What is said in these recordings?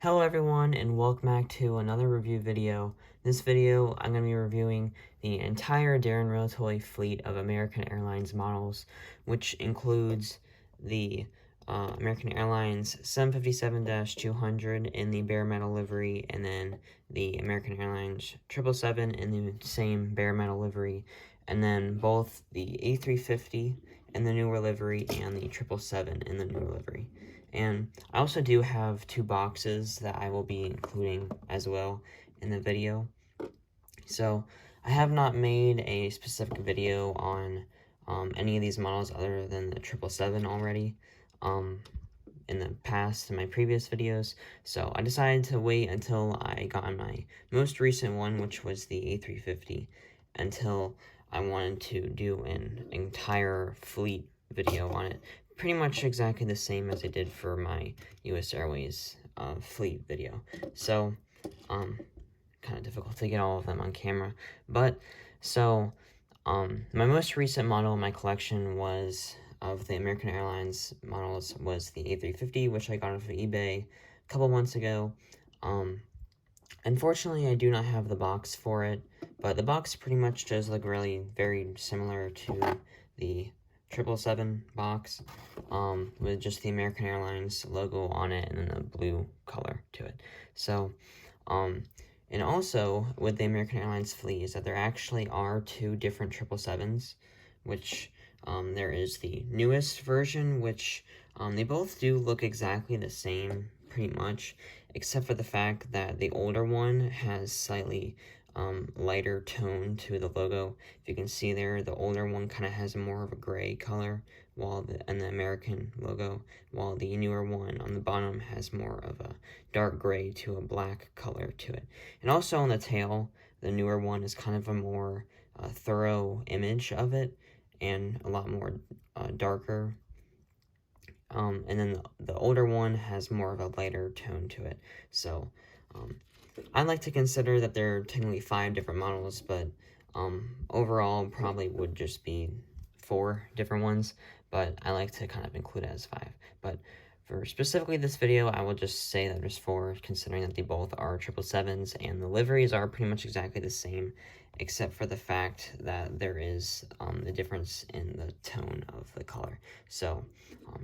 Hello everyone, and welcome back to another review video. This video, I'm going to be reviewing the entire Daron Realtoy fleet of American Airlines models, which includes the American Airlines 757-200 in the bare metal livery, and then the American Airlines 777 in the same bare metal livery, and then both the A350 in the newer livery and the 777 in the newer livery. And I also do have two boxes that I will be including as well in the video. So I have not made a specific video on any of these models other than the 777 already in the past, in my previous videos. So I decided to wait until I got my most recent one, which was the A350, until I wanted to do an entire fleet video on it. Pretty much exactly the same as I did for my US Airways fleet video. So, kind of difficult to get all of them on camera. But, so, my most recent model in my collection of the American Airlines models was the A350, which I got off of eBay a couple months ago. Unfortunately, I do not have the box for it, but the box pretty much does look really very similar to the 777 box, with just the American Airlines logo on it and then a blue color to it. So, and also with the American Airlines fleet is that there actually are two different 777s, which there is the newest version, which they both do look exactly the same pretty much, except for the fact that the older one has slightly lighter tone to the logo. If you can see there, the older one kind of has more of a gray color in the American logo, while the newer one on the bottom has more of a dark gray to a black color to it. And also on the tail, the newer one is kind of a more thorough image of it and a lot more darker. And then the older one has more of a lighter tone to it. So I like to consider that there are technically 5 different models, but overall probably would just be 4 different ones, but I like to kind of include it as 5. But for specifically this video, I will just say that there's 4, considering that they both are 777s, and the liveries are pretty much exactly the same, except for the fact that there is the difference in the tone of the color. So,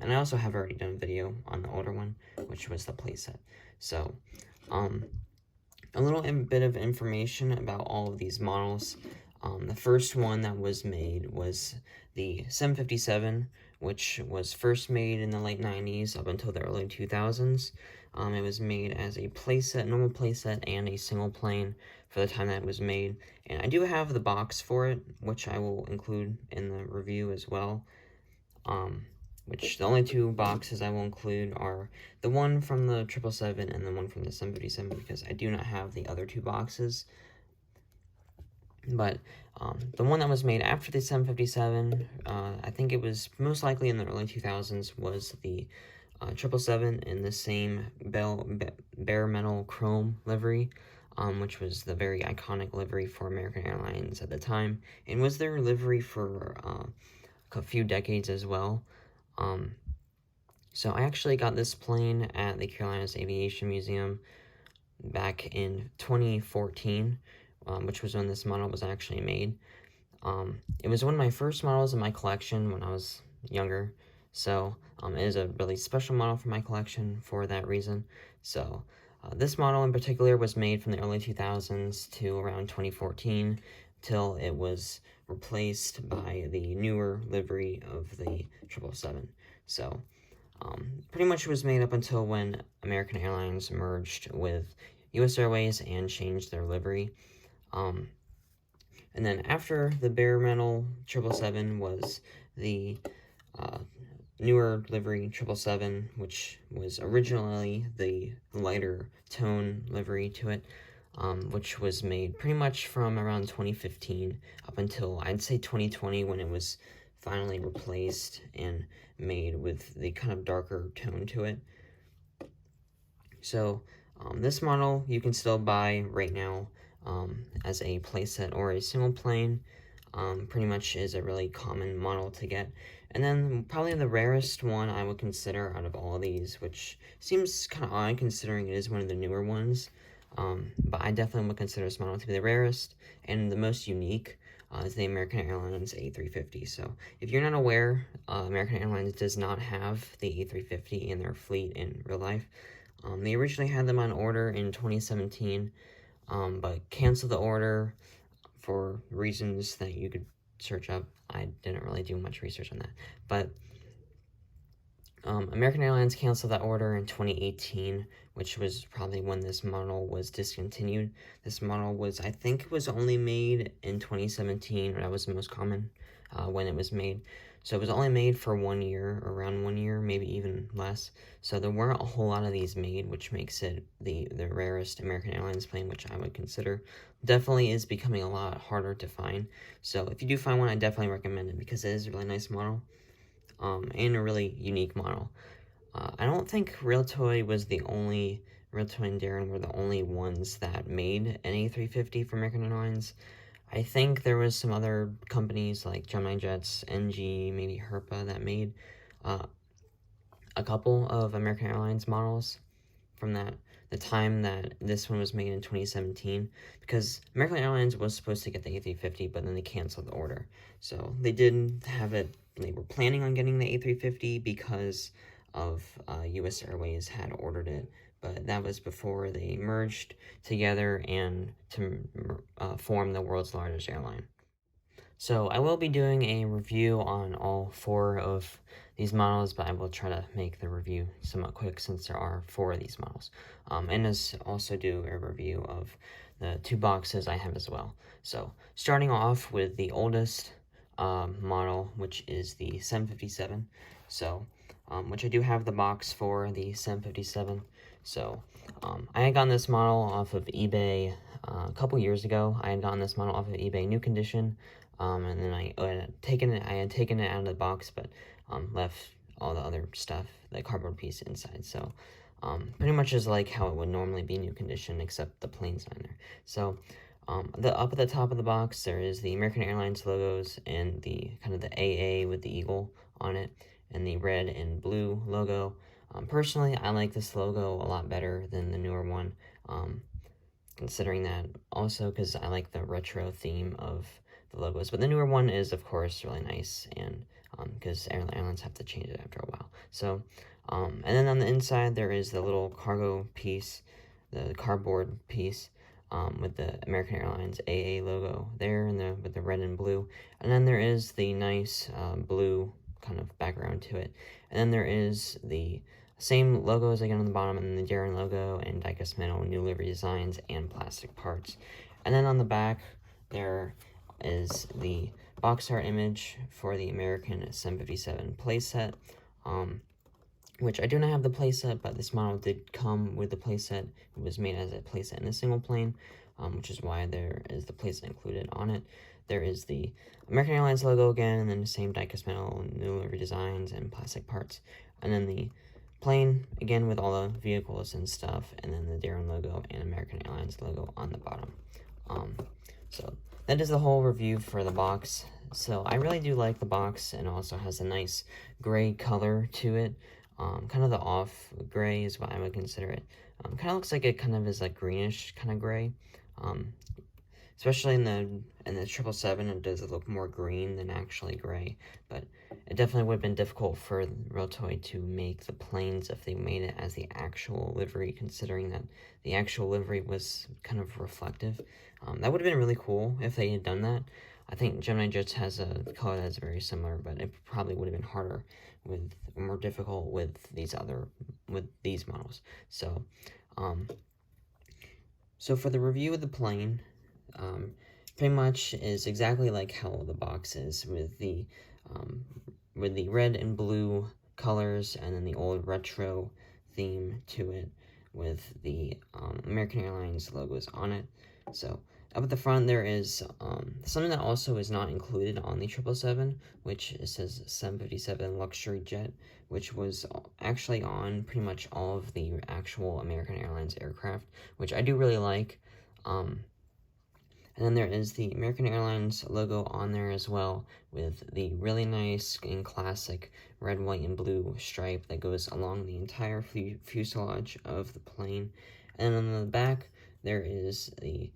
and I also have already done a video on the older one, which was the playset. So, a little bit of information about all of these models. The first one that was made was the 757, which was first made in the late 90s up until the early 2000s. It was made as a playset, normal playset, and a single plane for the time that it was made. And I do have the box for it, which I will include in the review as well. Which the only 2 boxes I will include are the one from the 777 and the one from the 757, because I do not have the other 2 boxes. But the one that was made after the 757, I think it was most likely in the early 2000s, was the 777 in the same bare metal chrome livery, which was the very iconic livery for American Airlines at the time, and was their livery for a few decades as well. So I actually got this plane at the Carolinas Aviation Museum back in 2014, which was when this model was actually made. It was one of my first models in my collection when I was younger, so it is a really special model for my collection for that reason. So this model in particular was made from the early 2000s to around 2014, till it was replaced by the newer livery of the 777. So, pretty much it was made up until when American Airlines merged with US Airways and changed their livery. And then after the bare metal 777 was the newer livery 777, which was originally the lighter tone livery to it, which was made pretty much from around 2015 up until, I'd say, 2020, when it was finally replaced and made with the kind of darker tone to it. So, this model you can still buy right now as a playset or a single plane. Pretty much is a really common model to get. And then probably the rarest one I would consider out of all of these, which seems kind of odd considering it is one of the newer ones, but I definitely would consider this model to be the rarest and the most unique, is the American Airlines A350. So if you're not aware, American Airlines does not have the A350 in their fleet in real life. They originally had them on order in 2017, but canceled the order for reasons that you could search up. I didn't really do much research on that, but American Airlines canceled that order in 2018, which was probably when this model was discontinued. This model was, I think it was only made in 2017, or that was the most common when it was made. So it was only made for 1 year, around 1 year, maybe even less. So there weren't a whole lot of these made, which makes it the rarest American Airlines plane, which I would consider. Definitely is becoming a lot harder to find. So if you do find one, I definitely recommend it because it is a really nice model. And a really unique model. I don't think Realtoy and Daron were the only ones that made an A350 for American Airlines. I think there was some other companies like Gemini Jets, NG, maybe Herpa that made a couple of American Airlines models from the time that this one was made in 2017, because American Airlines was supposed to get the A350, but then they canceled the order. So they didn't have it. They were planning on getting the A350 because of US Airways had ordered it, but that was before they merged together and to form the world's largest airline. So I will be doing a review on all 4 of these models, but I will try to make the review somewhat quick since there are 4 of these models. And also do a review of the 2 boxes I have as well. So starting off with the oldest model, which is the 757. So, which I do have the box for the 757. So, I had gotten this model off of eBay a couple years ago. I had gotten this model off of eBay new condition. And then I had taken it out of the box, but left all the other stuff, the cardboard piece inside. So pretty much is like how it would normally be new condition, except the plane's not in there. So up at the top of the box, there is the American Airlines logos and the kind of the AA with the eagle on it, and the red and blue logo. Personally, I like this logo a lot better than the newer one. Considering that also because I like the retro theme of the logos, but the newer one is of course really nice, and because airlines have to change it after a while. So and then on the inside there is the little cargo piece, the cardboard piece, with the American Airlines AA logo there, and with the red and blue, and then there is the nice blue kind of background to it, and then there is the same logos again on the bottom, and the Daron logo, and diecast metal, new livery designs, and plastic parts. And then on the back, there is the box art image for the American 757 playset, which I do not have the playset, but this model did come with the playset. It was made as a playset in a single plane, which is why there is the playset included on it. There is the American Airlines logo again, and then the same diecast metal, new livery designs, and plastic parts. And then the plane, again, with all the vehicles and stuff, and then the Daron logo and American Airlines logo on the bottom. So that is the whole review for the box. So I really do like the box, and also has a nice gray color to it. Kind of the off gray is what I would consider it. Kind of looks like it kind of is like greenish kind of gray. Especially in the 777, it does look more green than actually gray, but it definitely would have been difficult for Realtoy to make the planes if they made it as the actual livery, considering that the actual livery was kind of reflective. That would have been really cool if they had done that. I think Gemini Jets has a color that's very similar, but it probably would have been harder more difficult with these models. So, so for the review of the plane, pretty much is exactly like how the box is, with the red and blue colors, and then the old retro theme to it, with the American Airlines logos on it. So up at the front there is something that also is not included on the 777, which it says 757 luxury jet, which was actually on pretty much all of the actual American Airlines aircraft, which I do really like. And And then there is the American Airlines logo on there as well, with the really nice and classic red, white, and blue stripe that goes along the entire fuselage of the plane. And on the back, there is the,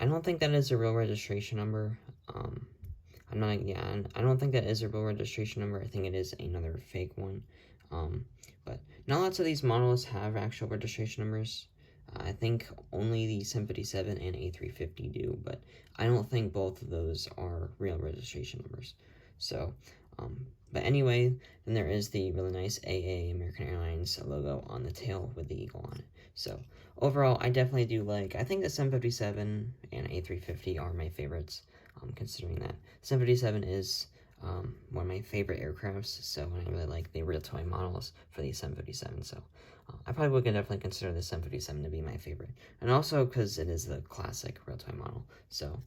I don't think that is a real registration number. I don't think that is a real registration number. I think it is another fake one. But not lots of these models have actual registration numbers. I think only the 757 and A350 do, but I don't think both of those are real registration numbers. So, but anyway, then there is the really nice AA American Airlines logo on the tail with the eagle on it. So, overall, I definitely do like, I think the 757 and A350 are my favorites, considering that 757 is one of my favorite aircrafts, so I really like the Realtoy models for the 757, so I probably would definitely consider the 757 to be my favorite, and also because it is the classic Realtoy model. So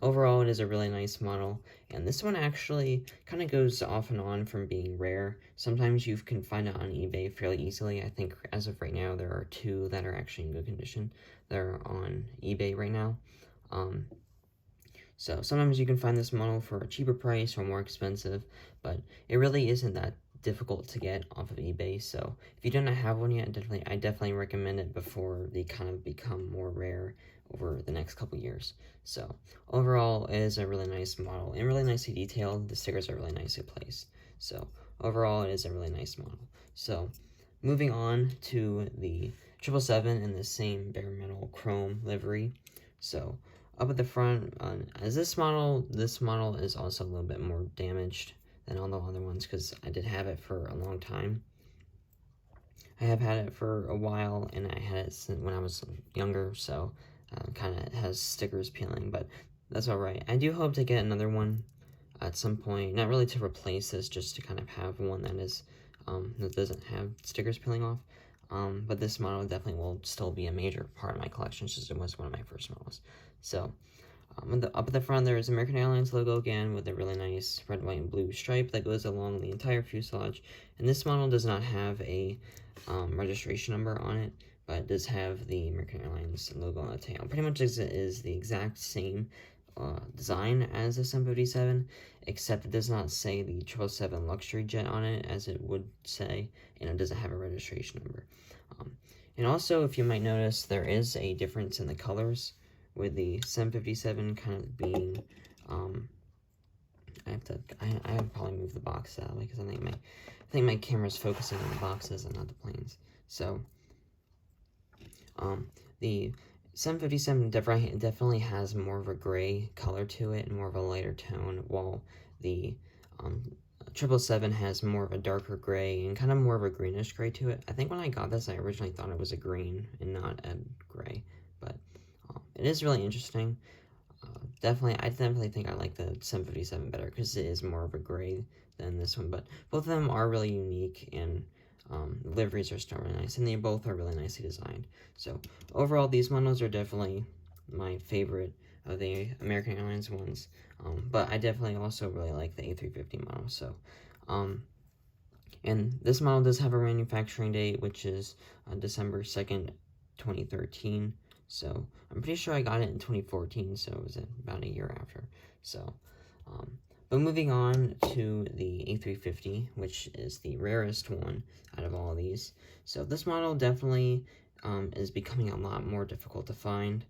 overall, it is a really nice model, and this one actually kind of goes off and on from being rare. Sometimes you can find it on eBay fairly easily. I think as of right now, there are 2 that are actually in good condition that are on eBay right now. So sometimes you can find this model for a cheaper price or more expensive, but it really isn't that difficult to get off of eBay. So if you don't have one yet, I definitely recommend it before they kind of become more rare over the next couple years. So overall, it is a really nice model and really nicely detailed. The stickers are really nicely placed. So overall, it is a really nice model. So moving on to the 777 in the same bare metal chrome livery. So up at the front, as this model is also a little bit more damaged than all the other ones because I did have it for a long time. I have had it for a while, and I had it since when I was younger, so kind of has stickers peeling, but that's alright. I do hope to get another one at some point, not really to replace this, just to kind of have one that is that doesn't have stickers peeling off. But this model definitely will still be a major part of my collection, since it was one of my first models. So, up at the front, there is American Airlines logo again with a really nice red, white, and blue stripe that goes along the entire fuselage. And this model does not have a registration number on it, but it does have the American Airlines logo on the tail. Pretty much is the exact same design as the 757, except it does not say the 777 luxury jet on it as it would say, and it doesn't have a registration number. And also, if you might notice, there is a difference in the colors, with the 757 kind of being, I have to probably move the box out because I think my camera's focusing on the boxes and not the planes. So, the 757 definitely has more of a gray color to it and more of a lighter tone, while the 777 has more of a darker gray and kind of more of a greenish gray to it. I think when I got this, I originally thought it was a green and not a gray, but it is really interesting. I definitely think I like the 757 better because it is more of a gray than this one, but both of them are really unique, and the liveries are still really nice, and they both are really nicely designed. So overall, these models are definitely my favorite of the American Airlines ones, but I definitely also really like the A350 model. So, and this model does have a manufacturing date, which is December 2nd, 2013. So I'm pretty sure I got it in 2014, so it was about a year after. So, but moving on to the A350, which is the rarest one out of all of these. So this model definitely is becoming a lot more difficult to find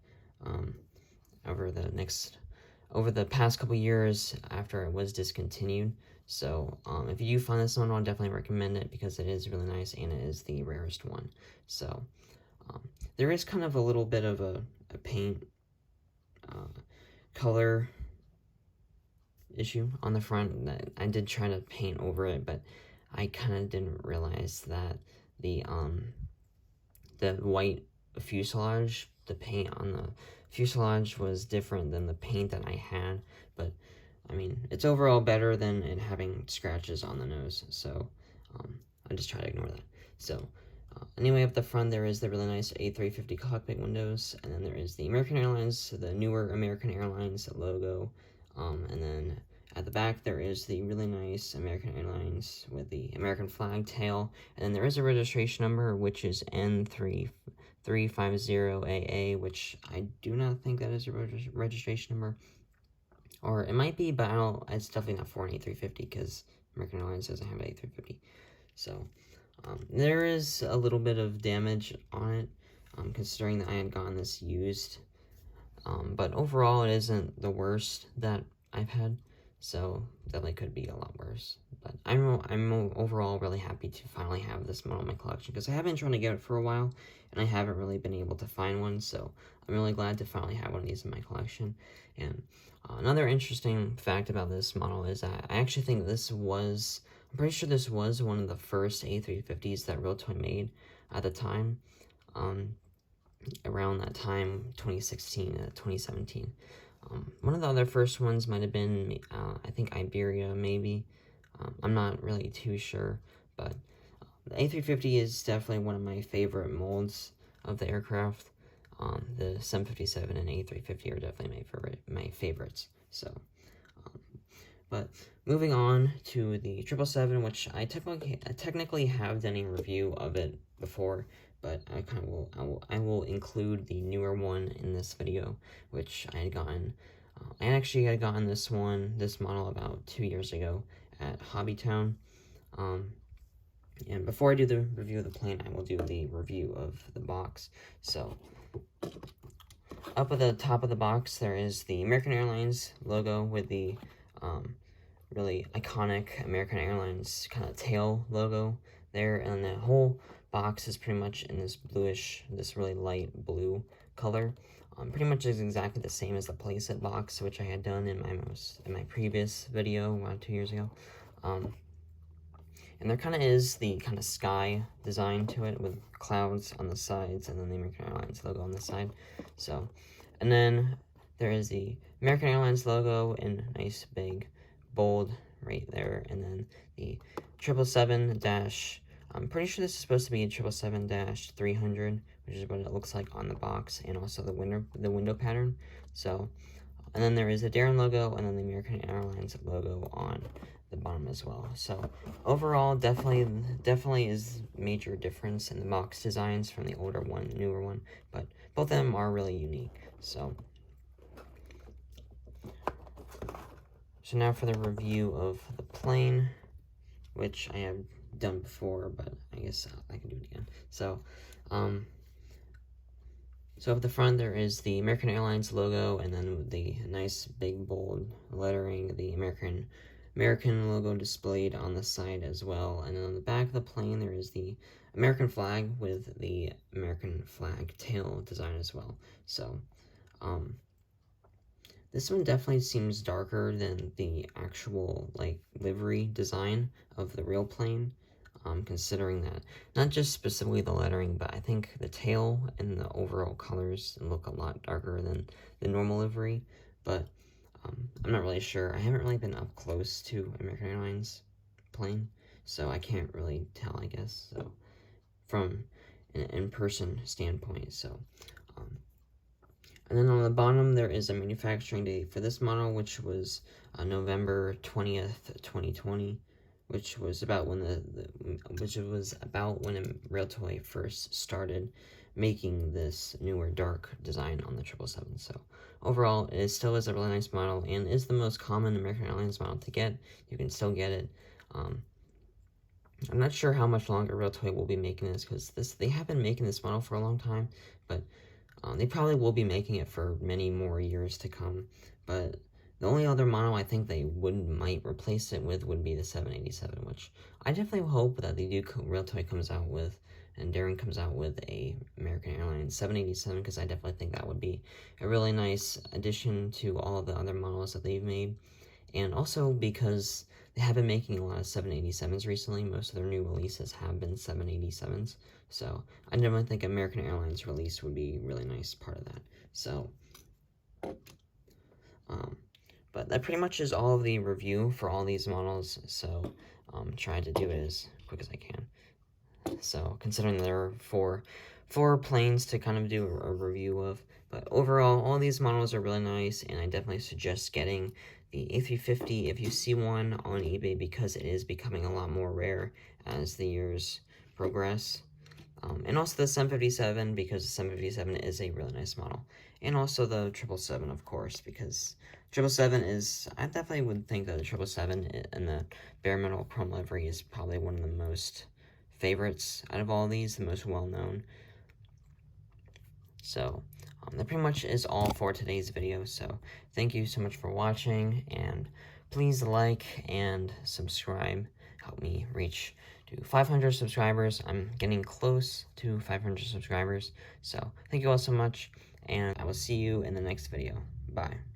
over the past couple years after it was discontinued. So if you do find this one, I'll definitely recommend it because it is really nice and it is the rarest one. So there is kind of a little bit of a paint color issue on the front that I did try to paint over it, but I kind of didn't realize that the white fuselage, the paint on the fuselage was different than the paint that I had, but I mean, it's overall better than it having scratches on the nose, so I just try to ignore that. So anyway, up the front, there is the really nice A350 cockpit windows, and then there is the American Airlines, the newer American Airlines logo, and then at the back, there is the really nice American Airlines with the American flag tail, and then there is a registration number, which is 350AA, which I do not think that is a registration number. Or it might be, but I don't, it's definitely not for an A350 because American Airlines doesn't have an A350. So, there is a little bit of damage on it, considering that I had gotten this used. But overall, it isn't the worst that I've had, so definitely could be a lot worse. But I'm overall really happy to finally have this model in my collection, because I have been trying to get it for a while, and I haven't really been able to find one, so I'm really glad to finally have one of these in my collection. And another interesting fact about this model is that I actually think I'm pretty sure this was one of the first A350s that Realtoy made at the time. Around that time, 2016 to 2017. One of the other first ones might have been, I think, Iberia, maybe. I'm not really too sure, but the A350 is definitely one of my favorite molds of the aircraft. The 757 and A350 are definitely my favorites. So, but moving on to the 777, which I technically have done a review of it before, but I will include the newer one in this video, which I had gotten. I actually had gotten this model about 2 years ago at Hobbytown. And before I do the review of the plane, I will do the review of the box. So, up at the top of the box, there is the American Airlines logo with the really iconic American Airlines kind of tail logo there, and the whole box is pretty much in this really light blue color. Pretty much is exactly the same as the playset box, which I had done in my previous video around 2 years ago. And there kind of is the kind of sky design to it with clouds on the sides and then the American Airlines logo on the side. So, and then there is the American Airlines logo in nice big bold right there, and then the 777 I'm pretty sure this is supposed to be a 777-300, which is what it looks like on the box, and also the window pattern. So, and then there is the Daron logo, and then the American Airlines logo on the bottom as well. So overall, definitely is major difference in the box designs from the older one, newer one, but both of them are really unique. So now for the review of the plane, which I have done before, but I guess I can do it again. So, so at the front there is the American Airlines logo, and then the nice big bold lettering, the American logo displayed on the side as well. And then on the back of the plane there is the American flag with the American flag tail design as well. So, this one definitely seems darker than the actual, like, livery design of the real plane, considering that, not just specifically the lettering, but I think the tail and the overall colors look a lot darker than the normal livery, but I'm not really sure. I haven't really been up close to American Airlines plane, so I can't really tell, I guess, so, from an in-person standpoint, so, and then on the bottom, there is a manufacturing date for this model, which was November 20th, 2020, which was about when Realtoy first started making this newer dark design on the 777. So overall, it still is a really nice model and is the most common American Airlines model to get. You can still get it. I'm not sure how much longer Realtoy will be making this, because they have been making this model for a long time, but they probably will be making it for many more years to come. But the only other model I think they might replace it with would be the 787, which I definitely hope that Realtoy comes out with, and Daron comes out with a American Airlines 787, because I definitely think that would be a really nice addition to all of the other models that they've made. And also because they have been making a lot of 787s recently. Most of their new releases have been 787s. So I definitely think American Airlines release would be a really nice part of that. So, but that pretty much is all of the review for all these models. So trying to do it as quick as I can. So considering there are four planes to kind of do a review of, but overall all these models are really nice, and I definitely suggest getting the A350 if you see one on eBay, because it is becoming a lot more rare as the years progress. And also the 757, because the 757 is a really nice model. And also the 777, of course, because 777 is, I definitely would think that the 777 and the bare metal chrome livery is probably one of the most favorites out of all of these, the most well-known. So, that pretty much is all for today's video, so thank you so much for watching, and please like and subscribe, help me reach to 500 subscribers. I'm getting close to 500 subscribers, so thank you all so much, and I will see you in the next video. Bye.